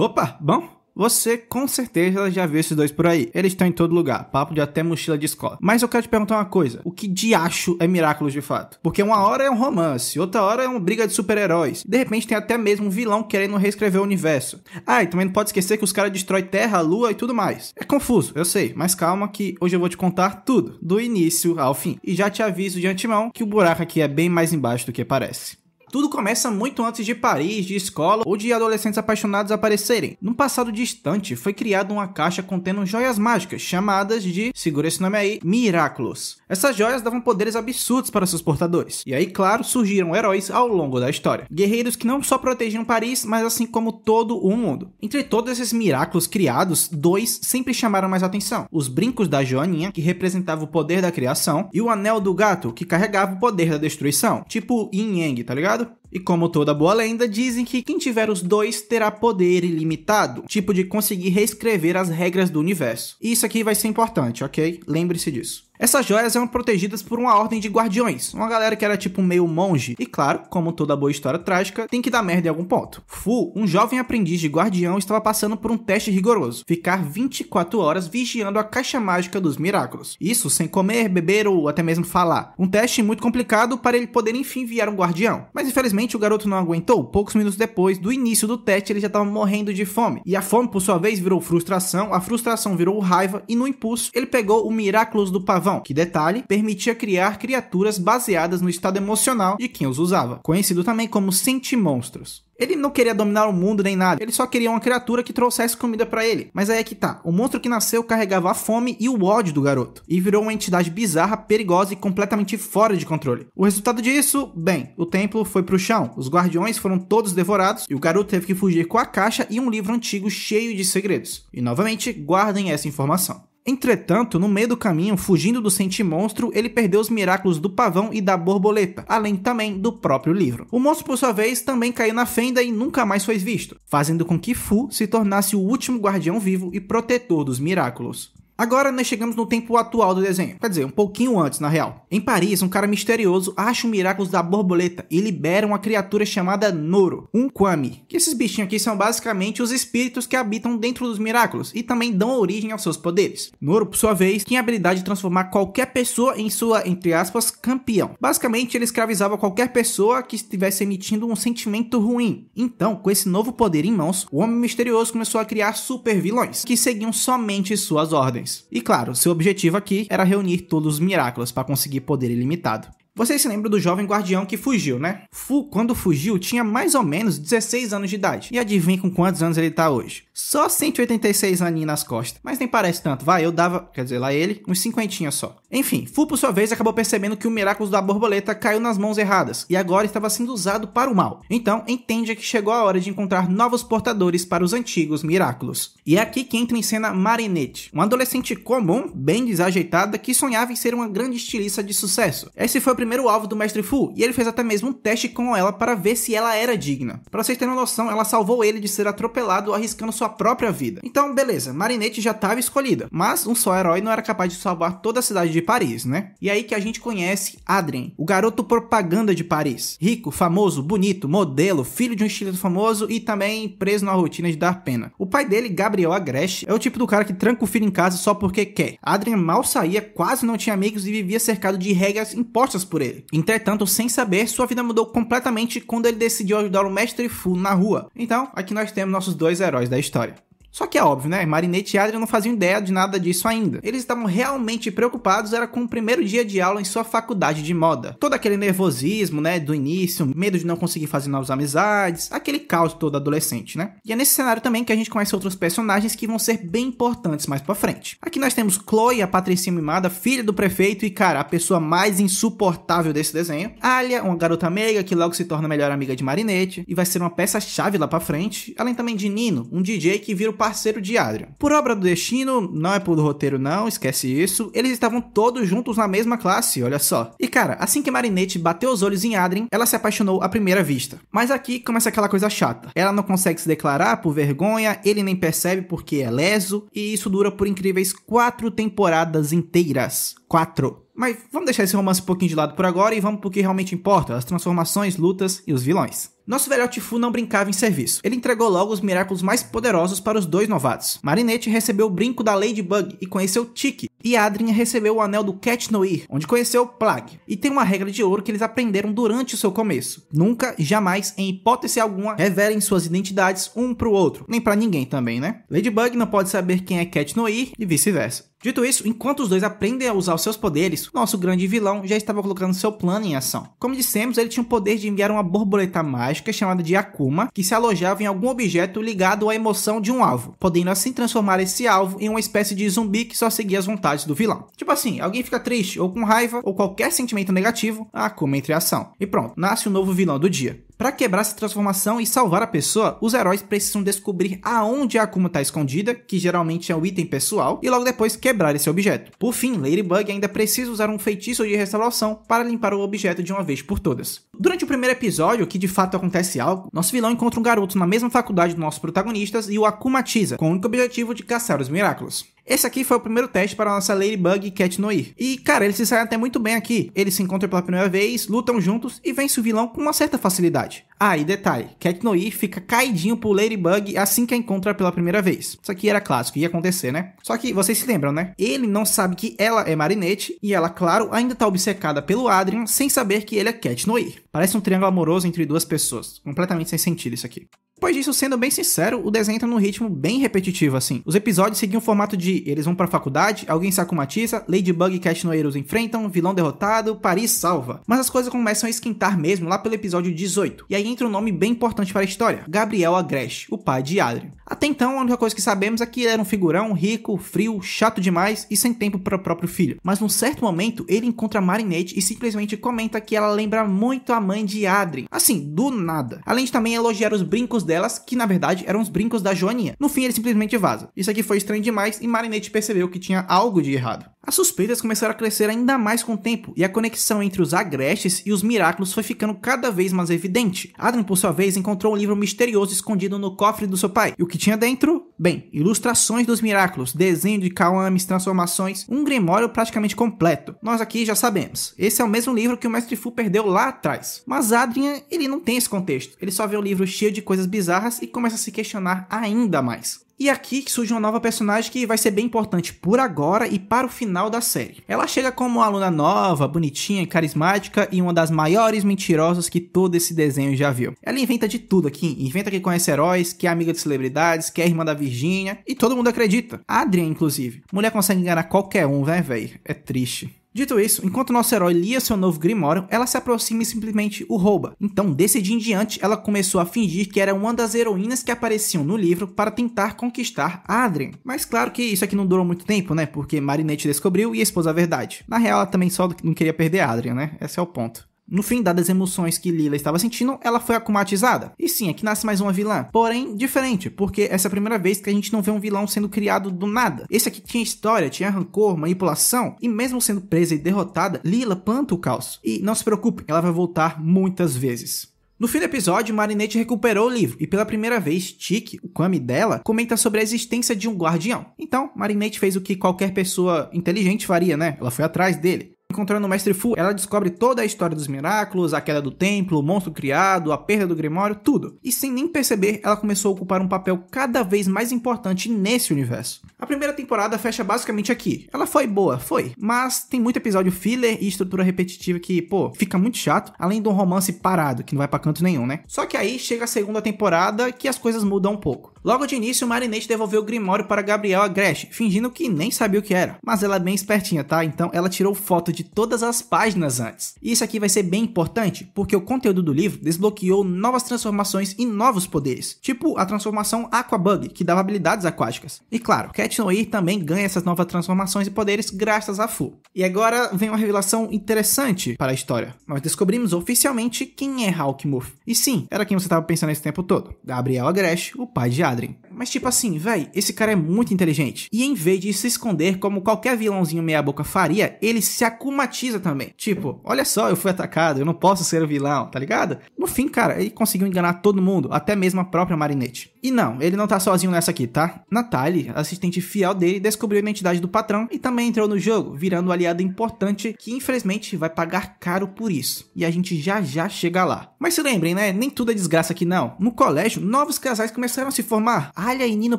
Opa, bom? Você com certeza já viu esses dois por aí. Eles estão em todo lugar, papo de até mochila de escola. Mas eu quero te perguntar uma coisa. O que diacho é Miraculous de fato? Porque uma hora é um romance, outra hora é uma briga de super-heróis. De repente tem até mesmo um vilão querendo reescrever o universo. Ah, e também não pode esquecer que os caras destroem terra, lua e tudo mais. É confuso, eu sei, mas calma que hoje eu vou te contar tudo, do início ao fim. E já te aviso de antemão que o buraco aqui é bem mais embaixo do que parece. Tudo começa muito antes de Paris, de escola ou de adolescentes apaixonados aparecerem. Num passado distante, foi criada uma caixa contendo joias mágicas, chamadas de, segura esse nome aí, Miraculous. Essas joias davam poderes absurdos para seus portadores. E aí, claro, surgiram heróis ao longo da história. Guerreiros que não só protegiam Paris, mas assim como todo o mundo. Entre todos esses Miraculous criados, dois sempre chamaram mais atenção. Os brincos da Joaninha, que representava o poder da criação, e o anel do gato, que carregava o poder da destruição. Tipo Yin Yang, tá ligado? E como toda boa lenda, dizem que quem tiver os dois terá poder ilimitado, tipo de conseguir reescrever as regras do universo. E isso aqui vai ser importante, ok? Lembre-se disso. Essas joias eram protegidas por uma ordem de guardiões, uma galera que era tipo meio monge. E claro, como toda boa história trágica, tem que dar merda em algum ponto. Fu, um jovem aprendiz de guardião, estava passando por um teste rigoroso. Ficar 24 horas vigiando a caixa mágica dos Miraculous. Isso sem comer, beber ou até mesmo falar. Um teste muito complicado para ele poder enfim virar um guardião. Mas infelizmente o garoto não aguentou. Poucos minutos depois do início do teste ele já estava morrendo de fome. E a fome por sua vez virou frustração, a frustração virou raiva e no impulso ele pegou o Miraculous do pavão, que, detalhe, permitia criar criaturas baseadas no estado emocional de quem os usava, conhecido também como Sentimonstros. Ele não queria dominar o mundo nem nada, ele só queria uma criatura que trouxesse comida pra ele. Mas aí é que tá, o monstro que nasceu carregava a fome e o ódio do garoto, e virou uma entidade bizarra, perigosa e completamente fora de controle. O resultado disso, bem, o templo foi pro chão, os guardiões foram todos devorados, e o garoto teve que fugir com a caixa e um livro antigo cheio de segredos. E novamente, guardem essa informação. Entretanto, no meio do caminho, fugindo do Sentimonstro, ele perdeu os Miraculous do pavão e da borboleta, além também do próprio livro. O monstro, por sua vez, também caiu na fenda e nunca mais foi visto, fazendo com que Fu se tornasse o último guardião vivo e protetor dos Miraculous. Agora nós chegamos no tempo atual do desenho, quer dizer, um pouquinho antes na real. Em Paris, um cara misterioso acha o Miraculous da borboleta e libera uma criatura chamada Noro, um Kwami. Que esses bichinhos aqui são basicamente os espíritos que habitam dentro dos Miraculous e também dão origem aos seus poderes. Noro, por sua vez, tinha a habilidade de transformar qualquer pessoa em sua, entre aspas, campeão. Basicamente, ele escravizava qualquer pessoa que estivesse emitindo um sentimento ruim. Então, com esse novo poder em mãos, o homem misterioso começou a criar super vilões, que seguiam somente suas ordens. E claro, seu objetivo aqui era reunir todos os Miraculous para conseguir poder ilimitado. Vocês se lembram do jovem guardião que fugiu, né? Fu, quando fugiu, tinha mais ou menos 16 anos de idade. E adivinha com quantos anos ele tá hoje? Só 186 aninhos nas costas. Mas nem parece tanto, vai, eu dava, quer dizer, lá ele, uns 50 só. Enfim, Fu por sua vez acabou percebendo que o Miraculous da borboleta caiu nas mãos erradas e agora estava sendo usado para o mal. Então, entende que chegou a hora de encontrar novos portadores para os antigos Miraculous. E é aqui que entra em cena Marinette, uma adolescente comum, bem desajeitada, que sonhava em ser uma grande estilista de sucesso. Esse foi o primeiro alvo do Mestre Fu, e ele fez até mesmo um teste com ela para ver se ela era digna. Para vocês terem uma noção, ela salvou ele de ser atropelado arriscando sua própria vida. Então, beleza, Marinette já estava escolhida, mas um só herói não era capaz de salvar toda a cidade de Paris, né? E aí que a gente conhece Adrien, o garoto propaganda de Paris. Rico, famoso, bonito, modelo, filho de um estilista famoso e também preso na rotina de dar pena. O pai dele, Gabriel Agreste, é o tipo do cara que tranca o filho em casa só porque quer. Adrien mal saía, quase não tinha amigos e vivia cercado de regras impostas por ele. Entretanto, sem saber, sua vida mudou completamente quando ele decidiu ajudar o Mestre Fu na rua. Então, aqui nós temos nossos dois heróis da história. Só que é óbvio, né? Marinette e Adrien não faziam ideia de nada disso ainda. Eles estavam realmente preocupados era com o primeiro dia de aula em sua faculdade de moda. Todo aquele nervosismo, né, do início, medo de não conseguir fazer novas amizades, aquele caos todo adolescente, né? E é nesse cenário também que a gente conhece outros personagens que vão ser bem importantes mais pra frente. Aqui nós temos Chloe, a patricinha mimada, filha do prefeito e, cara, a pessoa mais insuportável desse desenho. Alia, uma garota meiga que logo se torna a melhor amiga de Marinette e vai ser uma peça-chave lá pra frente. Além também de Nino, um DJ que vira o parceiro de Adrien. Por obra do destino, não é por roteiro não, esquece isso, eles estavam todos juntos na mesma classe, olha só. E cara, assim que Marinette bateu os olhos em Adrien, ela se apaixonou à primeira vista. Mas aqui começa aquela coisa chata. Ela não consegue se declarar por vergonha, ele nem percebe porque é leso, e isso dura por incríveis 4 temporadas inteiras. 4. Mas vamos deixar esse romance um pouquinho de lado por agora e vamos pro que realmente importa, as transformações, lutas e os vilões. Nosso velhote Fu não brincava em serviço. Ele entregou logo os Miráculos mais poderosos para os dois novatos. Marinette recebeu o brinco da Ladybug e conheceu Tiki. E Adrien recebeu o anel do Cat Noir, onde conheceu Plague. E tem uma regra de ouro que eles aprenderam durante o seu começo. Nunca, jamais, em hipótese alguma, revelem suas identidades um pro outro. Nem pra ninguém também, né? Ladybug não pode saber quem é Cat Noir e vice-versa. Dito isso, enquanto os dois aprendem a usar os seus poderes, nosso grande vilão já estava colocando seu plano em ação. Como dissemos, ele tinha o poder de enviar uma borboleta mágica chamada de Akuma, que se alojava em algum objeto ligado à emoção de um alvo, podendo assim transformar esse alvo em uma espécie de zumbi que só seguia as vontades do vilão. Tipo assim, alguém fica triste ou com raiva ou qualquer sentimento negativo, a Akuma entra em ação. E pronto, nasce o novo vilão do dia. Para quebrar essa transformação e salvar a pessoa, os heróis precisam descobrir aonde a Akuma está escondida, que geralmente é um item pessoal, e logo depois quebrar esse objeto. Por fim, Ladybug ainda precisa usar um feitiço de restauração para limpar o objeto de uma vez por todas. Durante o primeiro episódio, que de fato acontece algo, nosso vilão encontra um garoto na mesma faculdade dos nossos protagonistas e o akumatiza, com o único objetivo de caçar os Miráculos. Esse aqui foi o primeiro teste para a nossa Ladybug e Cat Noir. E, cara, eles se saem até muito bem aqui. Eles se encontram pela primeira vez, lutam juntos e vencem o vilão com uma certa facilidade. Ah, e detalhe, Cat Noir fica caidinho por Ladybug assim que a encontra pela primeira vez. Isso aqui era clássico, ia acontecer, né? Só que vocês se lembram, né? Ele não sabe que ela é Marinette e ela, claro, ainda tá obcecada pelo Adrien sem saber que ele é Cat Noir. Parece um triângulo amoroso entre duas pessoas. Completamente sem sentido isso aqui. Depois disso, sendo bem sincero, o desenho entra num ritmo bem repetitivo assim. Os episódios seguiam o formato de eles vão pra faculdade, alguém se akumatiza, Ladybug e Cat Noir os enfrentam, vilão derrotado, Paris salva. Mas as coisas começam a esquentar mesmo lá pelo episódio 18. E aí entra um nome bem importante para a história, Gabriel Agreste, o pai de Adrien. Até então, a única coisa que sabemos é que ele era um figurão rico, frio, chato demais e sem tempo para o próprio filho. Mas num certo momento, ele encontra Marinette e simplesmente comenta que ela lembra muito a mãe de Adrien. Assim, do nada. Além de também elogiar os brincos delas, que na verdade eram os brincos da Joaninha. No fim, ele simplesmente vaza. Isso aqui foi estranho demais e Marinette percebeu que tinha algo de errado. As suspeitas começaram a crescer ainda mais com o tempo, e a conexão entre os Agrestes e os Miráculos foi ficando cada vez mais evidente. Adrien, por sua vez, encontrou um livro misterioso escondido no cofre do seu pai. E o que tinha dentro? Bem, ilustrações dos Miráculos, desenho de Kawamis, transformações, um grimório praticamente completo. Nós aqui já sabemos, esse é o mesmo livro que o Mestre Fu perdeu lá atrás. Mas Adrien, ele não tem esse contexto. Ele só vê o livro cheio de coisas bizarras e começa a se questionar ainda mais. E aqui que surge uma nova personagem que vai ser bem importante por agora e para o final da série. Ela chega como uma aluna nova, bonitinha e carismática e uma das maiores mentirosas que todo esse desenho já viu. Ela inventa de tudo aqui, inventa que conhece heróis, que é amiga de celebridades, que é irmã da Virgínia e todo mundo acredita. A Adrien, inclusive. Mulher consegue enganar qualquer um, né, velho? É triste. Dito isso, enquanto nosso herói lia seu novo Grimório, ela se aproxima e simplesmente o rouba. Então, desse dia em diante, ela começou a fingir que era uma das heroínas que apareciam no livro para tentar conquistar Adrien. Mas claro que isso aqui não durou muito tempo, né? Porque Marinette descobriu e expôs a verdade. Na real, ela também só não queria perder Adrien, né? Esse é o ponto. No fim, dadas as emoções que Lila estava sentindo, ela foi akumatizada. E sim, aqui nasce mais uma vilã. Porém, diferente, porque essa é a primeira vez que a gente não vê um vilão sendo criado do nada. Esse aqui tinha história, tinha rancor, manipulação, e mesmo sendo presa e derrotada, Lila planta o caos. E não se preocupe, ela vai voltar muitas vezes. No fim do episódio, Marinette recuperou o livro, e pela primeira vez, Tiki, o Kami dela, comenta sobre a existência de um guardião. Então, Marinette fez o que qualquer pessoa inteligente faria, né? Ela foi atrás dele. Encontrando o Mestre Fu, ela descobre toda a história dos Miráculos, a queda do templo, o monstro criado, a perda do Grimório, tudo. E sem nem perceber, ela começou a ocupar um papel cada vez mais importante nesse universo. A primeira temporada fecha basicamente aqui. Ela foi boa, foi, mas tem muito episódio filler e estrutura repetitiva que, pô, fica muito chato, além de um romance parado, que não vai pra canto nenhum, né? Só que aí chega a segunda temporada que as coisas mudam um pouco. Logo de início, Marinette devolveu o Grimório para Gabriel Agreste, fingindo que nem sabia o que era. Mas ela é bem espertinha, tá? Então ela tirou foto de todas as páginas antes. E isso aqui vai ser bem importante, porque o conteúdo do livro desbloqueou novas transformações e novos poderes. Tipo a transformação Aquabug, que dava habilidades aquáticas. E claro, Cat Noir também ganha essas novas transformações e poderes graças a Fu. E agora vem uma revelação interessante para a história. Nós descobrimos oficialmente quem é Hawkmoth. E sim, era quem você estava pensando esse tempo todo. Gabriel Agreste, o pai de Adrien. Mas tipo assim, véi, esse cara é muito inteligente. E em vez de se esconder como qualquer vilãozinho meia boca faria, ele se akumatiza também. Tipo, olha só, eu fui atacado, eu não posso ser o vilão, tá ligado? No fim, cara, ele conseguiu enganar todo mundo, até mesmo a própria Marinette. E não, ele não tá sozinho nessa aqui, tá? Natalie, assistente fiel dele, descobriu a identidade do patrão e também entrou no jogo, virando um aliado importante que infelizmente vai pagar caro por isso. E a gente já chega lá. Mas se lembrem, né? Nem tudo é desgraça aqui não. No colégio, novos casais começaram a se formar. Alia e Nino,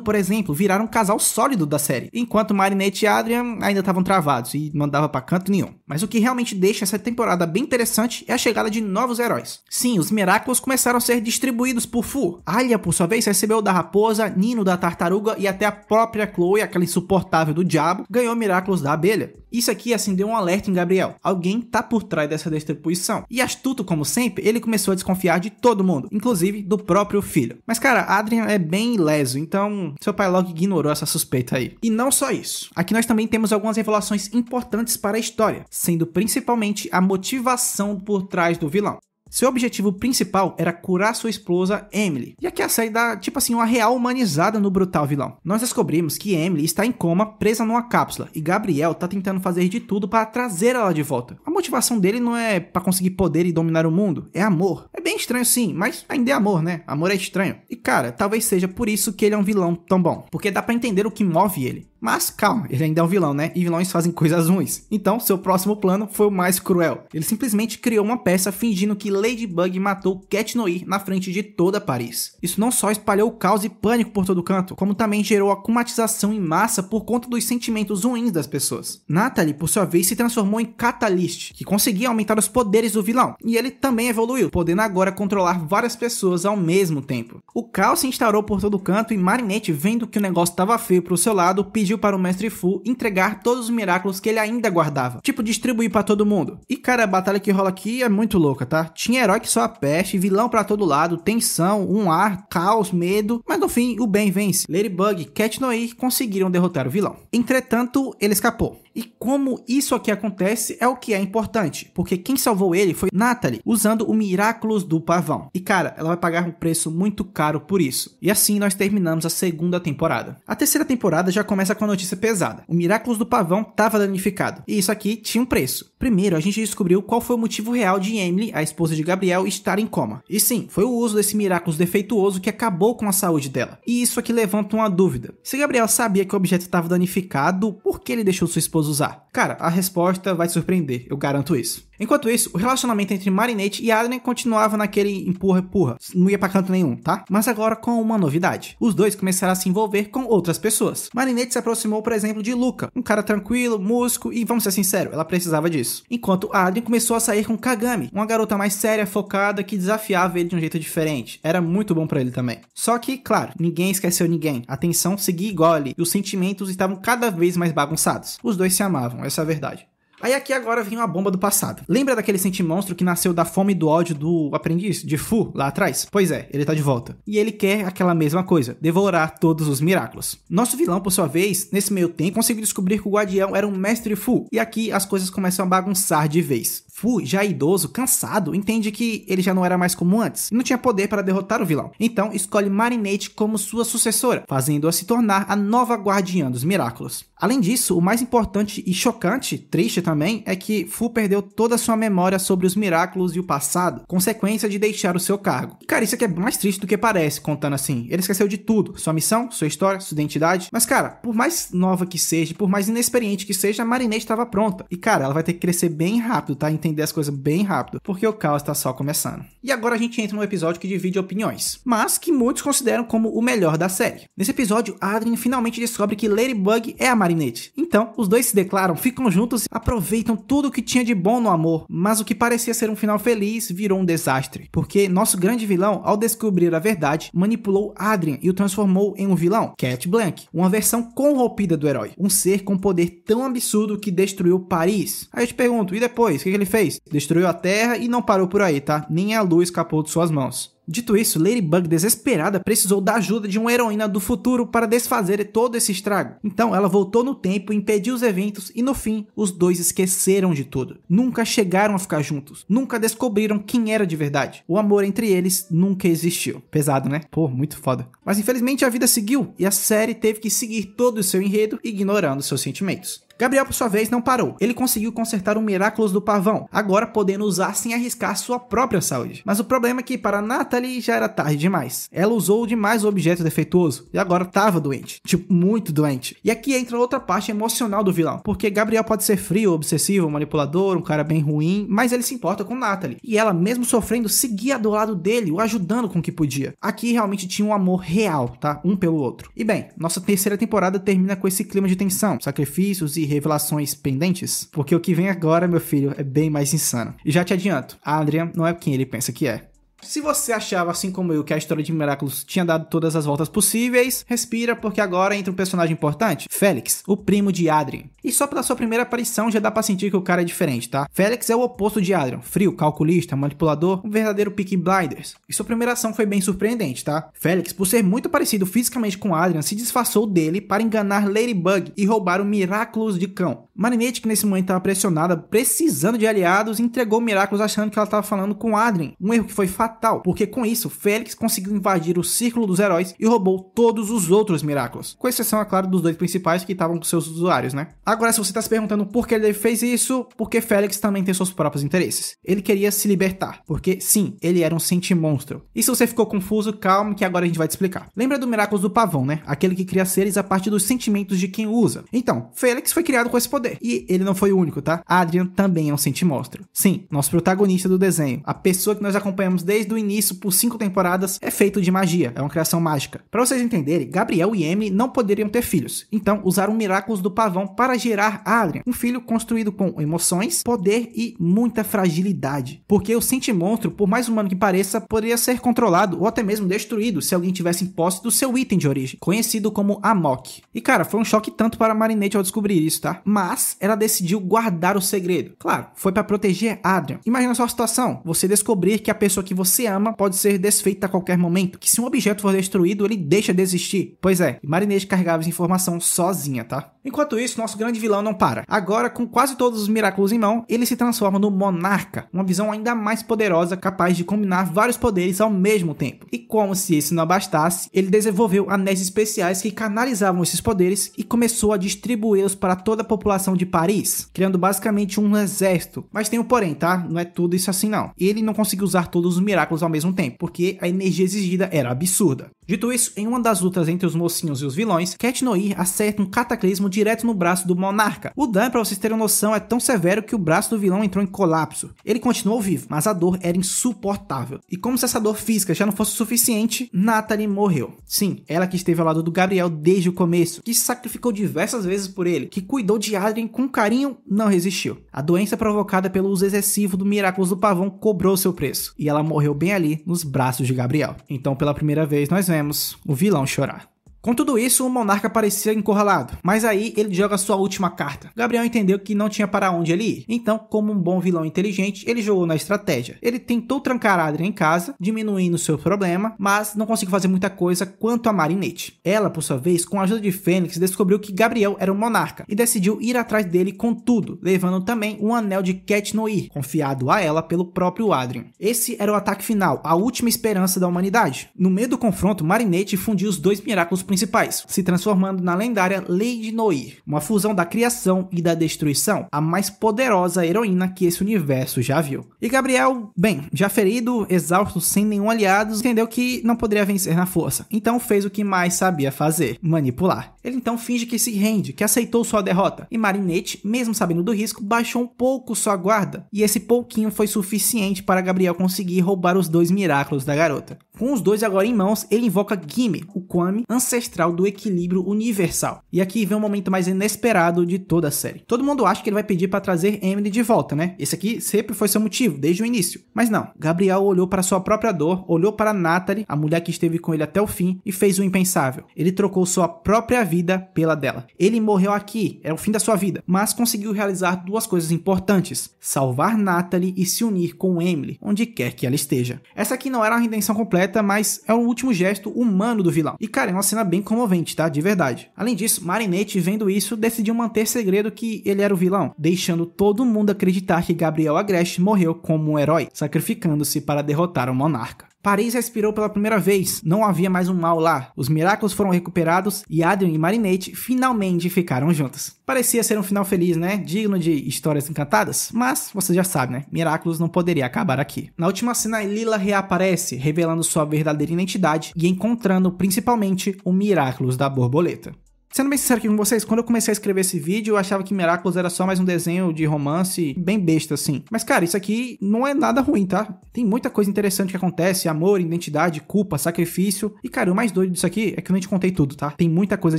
por exemplo, viraram um casal sólido da série, enquanto Marinette e Adrian ainda estavam travados e não dava pra canto nenhum. Mas o que realmente deixa essa temporada bem interessante é a chegada de novos heróis. Sim, os Miraculous começaram a ser distribuídos por Fu. Alia, por sua vez, recebeu da raposa, Nino da tartaruga e até a própria Chloe, aquela insuportável do diabo, ganhou Miraculous da abelha. Isso aqui acendeu um alerta em Gabriel. Alguém tá por trás dessa distribuição. E astuto como sempre, ele começou a desconfiar de todo mundo, inclusive do próprio filho. Mas cara, Adrian é bem ileso, então seu pai logo ignorou essa suspeita aí. E não só isso. Aqui nós também temos algumas revelações importantes para a história, sendo principalmente a motivação por trás do vilão. Seu objetivo principal era curar sua esposa, Emily. E aqui a série dá, tipo assim, uma real humanizada no brutal vilão. Nós descobrimos que Emily está em coma, presa numa cápsula, e Gabriel tá tentando fazer de tudo para trazer ela de volta. A motivação dele não é para conseguir poder e dominar o mundo, é amor. É bem estranho sim, mas ainda é amor, né? Amor é estranho. E cara, talvez seja por isso que ele é um vilão tão bom, porque dá para entender o que move ele. Mas calma, ele ainda é um vilão, né? E vilões fazem coisas ruins. Então, seu próximo plano foi o mais cruel. Ele simplesmente criou uma peça fingindo que Ladybug matou Cat Noir na frente de toda Paris. Isso não só espalhou caos e pânico por todo canto, como também gerou acumatização em massa por conta dos sentimentos ruins das pessoas. Natalie, por sua vez, se transformou em Catalyst, que conseguia aumentar os poderes do vilão. E ele também evoluiu, podendo agora controlar várias pessoas ao mesmo tempo. O caos se instaurou por todo canto e Marinette, vendo que o negócio estava feio pro seu lado, pediu para o Mestre Fu entregar todos os Miraculous que ele ainda guardava. Tipo, distribuir para todo mundo. E cara, a batalha que rola aqui é muito louca, tá? Tinha herói que só a peste, vilão pra todo lado, tensão, um ar, caos, medo. Mas no fim, o bem vence. Ladybug e Cat Noir conseguiram derrotar o vilão. Entretanto, ele escapou. E como isso aqui acontece é o que é importante, porque quem salvou ele foi Natalie, usando o Miraculous do pavão. E cara, ela vai pagar um preço muito caro por isso. E assim nós terminamos a segunda temporada. A terceira temporada já começa com a notícia pesada. O Miraculous do pavão estava danificado. E isso aqui tinha um preço. Primeiro, a gente descobriu qual foi o motivo real de Emily, a esposa de Gabriel, estar em coma. E sim, foi o uso desse Miraculous defeituoso que acabou com a saúde dela. E isso aqui levanta uma dúvida. Se Gabriel sabia que o objeto estava danificado, por que ele deixou sua esposa usar? Cara, a resposta vai te surpreender, eu garanto isso. Enquanto isso, o relacionamento entre Marinette e Adrian continuava naquele empurra-empurra, não ia pra canto nenhum, tá? Mas agora com uma novidade. Os dois começaram a se envolver com outras pessoas. Marinette se aproximou, por exemplo, de Luca, um cara tranquilo, músico e, vamos ser sinceros, ela precisava disso. Enquanto Adrian começou a sair com Kagami, uma garota mais séria, focada, que desafiava ele de um jeito diferente. Era muito bom pra ele também. Só que, claro, ninguém esqueceu ninguém. A tensão seguia igual ali, e os sentimentos estavam cada vez mais bagunçados. Os dois se amavam, essa é a verdade. Aí aqui agora vem uma bomba do passado. Lembra daquele sentimonstro que nasceu da fome e do ódio do aprendiz, de Fu, lá atrás? Pois é, ele tá de volta. E ele quer aquela mesma coisa, devorar todos os Miraculous. Nosso vilão, por sua vez, nesse meio tempo, conseguiu descobrir que o guardião era um Mestre Fu. E aqui as coisas começam a bagunçar de vez. Fu, já idoso, cansado, entende que ele já não era mais como antes e não tinha poder para derrotar o vilão. Então escolhe Marinette como sua sucessora, fazendo-a se tornar a nova guardiã dos Miraculous. Além disso, o mais importante e chocante, triste também, é que Fu perdeu toda a sua memória sobre os Miraculous e o passado, consequência de deixar o seu cargo. E, cara, isso aqui é mais triste do que parece, contando assim. Ele esqueceu de tudo, sua missão, sua história, sua identidade. Mas, cara, por mais nova que seja, por mais inexperiente que seja, a Marinette estava pronta. E, cara, ela vai ter que crescer bem rápido, tá? Entender as coisas bem rápido, porque o caos tá só começando. E agora a gente entra num episódio que divide opiniões, mas que muitos consideram como o melhor da série. Nesse episódio, Adrien finalmente descobre que Ladybug é a Marinette. Então, os dois se declaram, ficam juntos e aproveitam tudo o que tinha de bom no amor, mas o que parecia ser um final feliz virou um desastre, porque nosso grande vilão, ao descobrir a verdade, manipulou Adrien e o transformou em um vilão, Cat Blanc, uma versão corrompida do herói, um ser com poder tão absurdo que destruiu Paris. Aí eu te pergunto, e depois, o que ele fez? Destruiu a Terra e não parou por aí, tá? Nem a luz escapou de suas mãos. Dito isso, Ladybug, desesperada, precisou da ajuda de uma heroína do futuro para desfazer todo esse estrago. Então ela voltou no tempo, impediu os eventos e no fim, os dois esqueceram de tudo. Nunca chegaram a ficar juntos, nunca descobriram quem era de verdade. O amor entre eles nunca existiu. Pesado, né? Pô, muito foda. Mas infelizmente a vida seguiu e a série teve que seguir todo o seu enredo, ignorando seus sentimentos. Gabriel, por sua vez, não parou. Ele conseguiu consertar o Miraculous do pavão, agora podendo usar sem arriscar sua própria saúde. Mas o problema é que para Natalie já era tarde demais. Ela usou demais o objeto defeituoso e agora estava doente. Tipo, muito doente. E aqui entra outra parte emocional do vilão, porque Gabriel pode ser frio, obsessivo, manipulador, um cara bem ruim, mas ele se importa com Natalie. E ela, mesmo sofrendo, seguia do lado dele, o ajudando com o que podia. Aqui realmente tinha um amor real, tá? Um pelo outro. E bem, nossa terceira temporada termina com esse clima de tensão, sacrifícios e revelações pendentes, porque o que vem agora, meu filho, é bem mais insano. E já te adianto, Adrian não é quem ele pensa que é. Se você achava, assim como eu, que a história de Miraculous tinha dado todas as voltas possíveis, respira, porque agora entra um personagem importante, Felix, o primo de Adrian. E só pela sua primeira aparição já dá pra sentir que o cara é diferente, tá? Felix é o oposto de Adrian, frio, calculista, manipulador, um verdadeiro Peaky Blinders. E sua primeira ação foi bem surpreendente, tá? Felix, por ser muito parecido fisicamente com Adrian, se disfarçou dele para enganar Ladybug e roubar o Miraculous de cão. Marinette, que nesse momento estava pressionada, precisando de aliados, entregou o Miraculous achando que ela estava falando com Adrian. Um erro que foi fatal, porque com isso, Felix conseguiu invadir o círculo dos heróis e roubou todos os outros Miraculous. Com exceção, é claro, dos dois principais que estavam com seus usuários, né? Agora, se você está se perguntando por que ele fez isso, porque Felix também tem seus próprios interesses. Ele queria se libertar, porque sim, ele era um sentimonstro. E se você ficou confuso, calma que agora a gente vai te explicar. Lembra do Miraculous do pavão, né? Aquele que cria seres a partir dos sentimentos de quem usa. Então, Felix foi criado com esse poder. E ele não foi o único, tá? Adrian também é um sentimonstro. Sim, nosso protagonista do desenho, a pessoa que nós acompanhamos desde o início por 5 temporadas, é feito de magia, é uma criação mágica. Para vocês entenderem, Gabriel e Emily não poderiam ter filhos, então usaram Miraculous do pavão para gerar Adrian, um filho construído com emoções, poder e muita fragilidade. Porque o sentimonstro, por mais humano que pareça, poderia ser controlado ou até mesmo destruído se alguém tivesse em posse do seu item de origem, conhecido como Amok. E cara, foi um choque tanto para Marinette ao descobrir isso, tá? Mas ela decidiu guardar o segredo. Claro, foi para proteger Adrian. Imagina só a situação, você descobrir que a pessoa que você ama pode ser desfeita a qualquer momento, que se um objeto for destruído, ele deixa de existir. Pois é, Marinette carregava essa informação sozinha, tá? Enquanto isso, nosso grande vilão não para. Agora, com quase todos os Miraculous em mão, ele se transforma no Monarca, uma visão ainda mais poderosa, capaz de combinar vários poderes ao mesmo tempo. E como se isso não bastasse, ele desenvolveu anéis especiais que canalizavam esses poderes e começou a distribuí-los para toda a população de Paris, criando basicamente um exército. Mas tem um porém, tá? Não é tudo isso assim não. Ele não conseguiu usar todos os Miraculous ao mesmo tempo, porque a energia exigida era absurda. Dito isso, em uma das lutas entre os mocinhos e os vilões, Cat Noir acerta um cataclismo direto no braço do Monarca. O dano, pra vocês terem noção, é tão severo que o braço do vilão entrou em colapso. Ele continuou vivo, mas a dor era insuportável. E como se essa dor física já não fosse suficiente, Natalie morreu. Sim, ela que esteve ao lado do Gabriel desde o começo, que se sacrificou diversas vezes por ele, que cuidou de Adrian com carinho, não resistiu. A doença provocada pelo uso excessivo do Miraculous do pavão cobrou seu preço, e ela morreu bem ali nos braços de Gabriel. Então, pela primeira vez, nós vemos o vilão chorar. Com tudo isso, o Monarca parecia encurralado, mas aí ele joga sua última carta. Gabriel entendeu que não tinha para onde ele ir, então, como um bom vilão inteligente, ele jogou na estratégia. Ele tentou trancar Adrian em casa, diminuindo seu problema, mas não conseguiu fazer muita coisa quanto a Marinette. Ela, por sua vez, com a ajuda de Fênix, descobriu que Gabriel era um monarca e decidiu ir atrás dele com tudo, levando também um anel de Cat Noir, confiado a ela pelo próprio Adrian. Esse era o ataque final, a última esperança da humanidade. No meio do confronto, Marinette fundiu os dois Miraculous principais, se transformando na lendária Lady Noir, uma fusão da criação e da destruição, a mais poderosa heroína que esse universo já viu. E Gabriel, bem, já ferido, exausto, sem nenhum aliado, entendeu que não poderia vencer na força, então fez o que mais sabia fazer, manipular. Ele então finge que se rende, que aceitou sua derrota, e Marinette, mesmo sabendo do risco, baixou um pouco sua guarda, e esse pouquinho foi suficiente para Gabriel conseguir roubar os dois Miraculous da garota. Com os dois agora em mãos, ele invoca Gimme, o Kwame ancestral do equilíbrio universal. E aqui vem o momento mais inesperado de toda a série. Todo mundo acha que ele vai pedir para trazer Emily de volta, né? Esse aqui sempre foi seu motivo, desde o início. Mas não, Gabriel olhou para sua própria dor, olhou para Natalie, a mulher que esteve com ele até o fim, e fez o impensável. Ele trocou sua própria vida pela dela. Ele morreu aqui, era o fim da sua vida, mas conseguiu realizar duas coisas importantes: salvar Natalie e se unir com Emily, onde quer que ela esteja. Essa aqui não era uma redenção completa, mas é um último gesto humano do vilão. E cara, é uma cena bem comovente, tá? De verdade. Além disso, Marinette, vendo isso, decidiu manter segredo que ele era o vilão, deixando todo mundo acreditar que Gabriel Agreste morreu como um herói, sacrificando-se para derrotar o Monarca. Paris respirou pela primeira vez, não havia mais um mal lá. Os Miraculous foram recuperados e Adrien e Marinette finalmente ficaram juntas. Parecia ser um final feliz, né? Digno de histórias encantadas, mas você já sabe, né? Miraculous não poderia acabar aqui. Na última cena, Lila reaparece, revelando sua verdadeira identidade e encontrando principalmente o Miraculous da borboleta. Sendo bem sincero aqui com vocês, quando eu comecei a escrever esse vídeo, eu achava que Miraculous era só mais um desenho de romance bem besta, assim. Mas, cara, isso aqui não é nada ruim, tá? Tem muita coisa interessante que acontece, amor, identidade, culpa, sacrifício. E, cara, o mais doido disso aqui é que eu não te contei tudo, tá? Tem muita coisa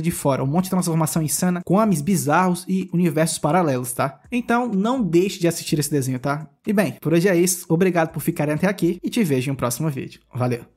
de fora, um monte de transformação insana, comes bizarros e universos paralelos, tá? Então, não deixe de assistir esse desenho, tá? E bem, por hoje é isso. Obrigado por ficarem até aqui e te vejo em um próximo vídeo. Valeu!